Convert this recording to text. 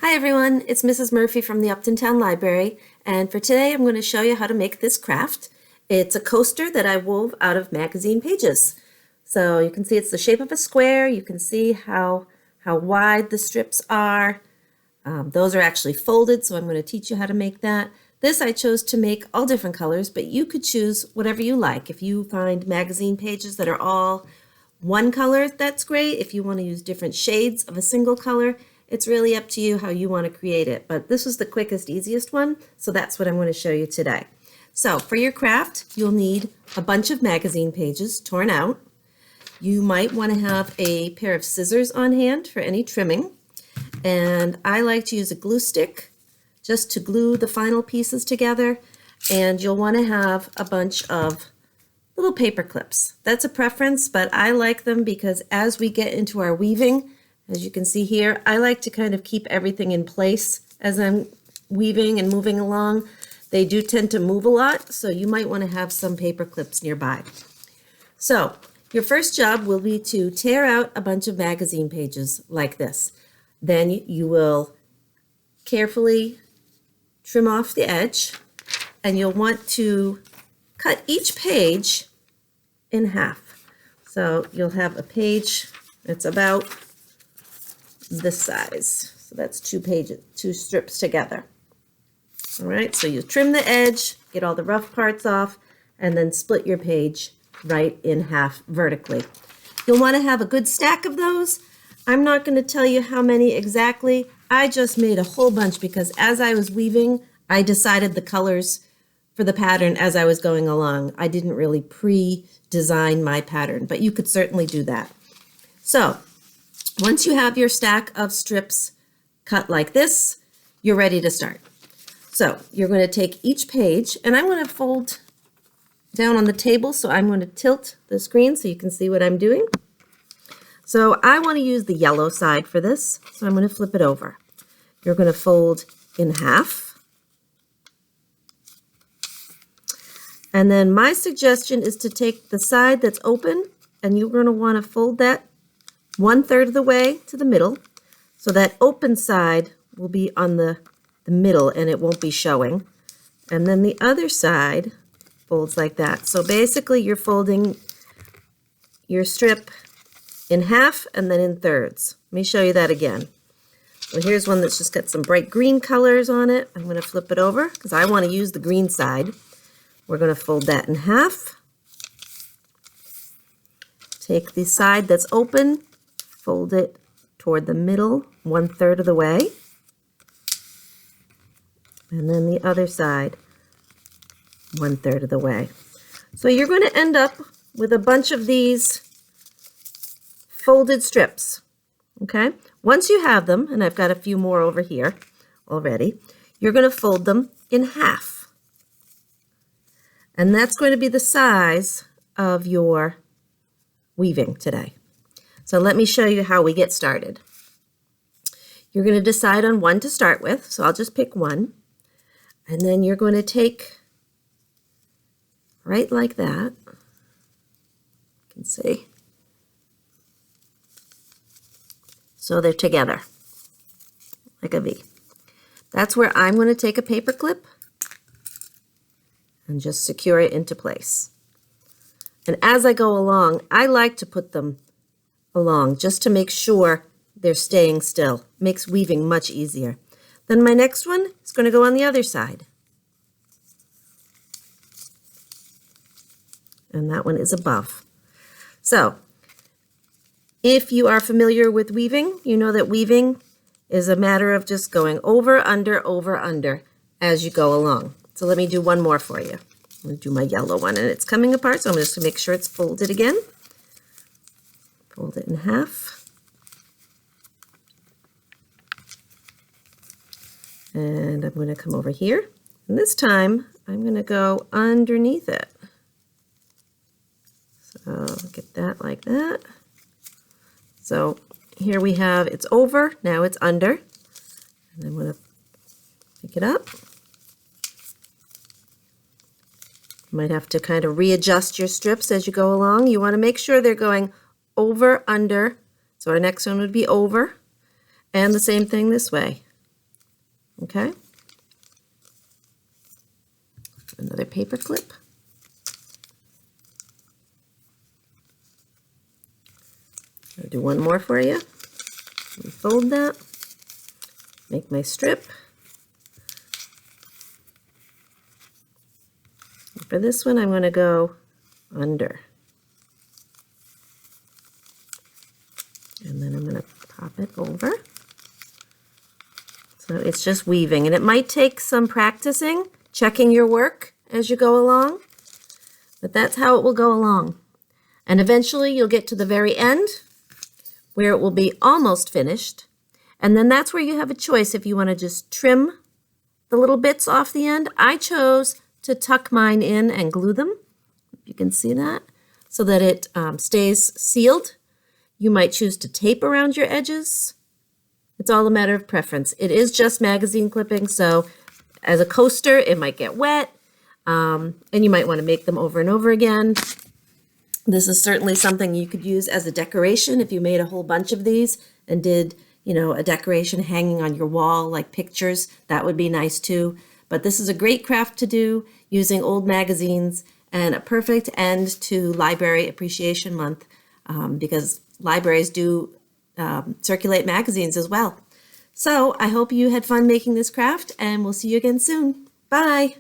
Hi everyone, it's Mrs. Murphy from the Upton Town Library, and for today I'm going to show you how to make this craft. It's a coaster that I wove out of magazine pages. So you can see it's the shape of a square. You can see how wide the strips are. Those are actually folded, so I'm going to teach you how to make that. This I chose to make all different colors, but you could choose whatever you like. If you find magazine pages that are all one color, that's great. If you want to use different shades of a single color, it's really up to you how you want to create it. But this was the quickest, easiest one, so that's what I'm going to show you today. So for your craft, you'll need a bunch of magazine pages torn out. You might want to have a pair of scissors on hand for any trimming. And I like to use a glue stick just to glue the final pieces together. And you'll want to have a bunch of little paper clips. That's a preference, but I like them because as we get into our weaving, as you can see here, I like to kind of keep everything in place as I'm weaving and moving along. They do tend to move a lot, so you might want to have some paper clips nearby. So your first job will be to tear out a bunch of magazine pages like this. Then you will carefully trim off the edge, and you'll want to cut each page in half. So you'll have a page that's about this size. So that's two strips together. All right, so you trim the edge, get all the rough parts off, and then split your page right in half vertically. You'll want to have a good stack of those. I'm not going to tell you how many exactly. I just made a whole bunch because as I was weaving, I decided the colors for the pattern as I was going along. I didn't really pre-design my pattern, but you could certainly do that. So once you have your stack of strips cut like this, you're ready to start. So you're going to take each page, and I'm going to fold down on the table, so I'm going to tilt the screen so you can see what I'm doing. So I want to use the yellow side for this, so I'm going to flip it over. You're going to fold in half. And then my suggestion is to take the side that's open, and you're going to want to fold that 1/3 of the way to the middle. So that open side will be on the middle and it won't be showing. And then the other side folds like that. So basically you're folding your strip in half and then in thirds. Let me show you that again. Well, here's one that's just got some bright green colors on it. I'm going to flip it over because I want to use the green side. We're going to fold that in half. Take the side that's open, fold it toward the middle 1/3 of the way. And then the other side 1/3 of the way. So you're going to end up with a bunch of these folded strips. Okay? Once you have them, and I've got a few more over here already, you're going to fold them in half. And that's going to be the size of your weaving today. So let me show you how we get started. You're going to decide on one to start with, so I'll just pick one. And then you're going to take, right like that, you can see. So they're together, like a V. That's where I'm going to take a paper clip and just secure it into place. And as I go along, I like to put them along just to make sure they're staying still. Makes weaving much easier. Then my next one is going to go on the other side. And that one is above. So if you are familiar with weaving, you know that weaving is a matter of just going over, under as you go along. So let me do one more for you. I'm going to do my yellow one, and it's coming apart, so I'm just going to make sure it's folded again. Fold it in half. And I'm going to come over here. And this time, I'm going to go underneath it. So get that like that. So here we have, it's over, now it's under. And I'm going to pick it up. You might have to kind of readjust your strips as you go along. You want to make sure they're going over, under. So our next one would be over. And the same thing this way. Okay. Another paper clip. I'll do one more for you. Fold that. Make my strip. For this one, I'm going to go under. And then I'm going to pop it over. So it's just weaving, and it might take some practicing, checking your work as you go along, but that's how it will go along. And eventually you'll get to the very end where it will be almost finished. And then that's where you have a choice if you want to just trim the little bits off the end. I chose to tuck mine in and glue them. You can see that, so that it stays sealed. You might choose to tape around your edges. It's all a matter of preference. It is just magazine clipping, so as a coaster, it might get wet, and you might want to make them over and over again. This is certainly something you could use as a decoration if you made a whole bunch of these and did, you know, a decoration hanging on your wall, like pictures. That would be nice too. But this is a great craft to do using old magazines, and a perfect end to Library Appreciation Month, because libraries do circulate magazines as well. So I hope you had fun making this craft, and we'll see you again soon. Bye!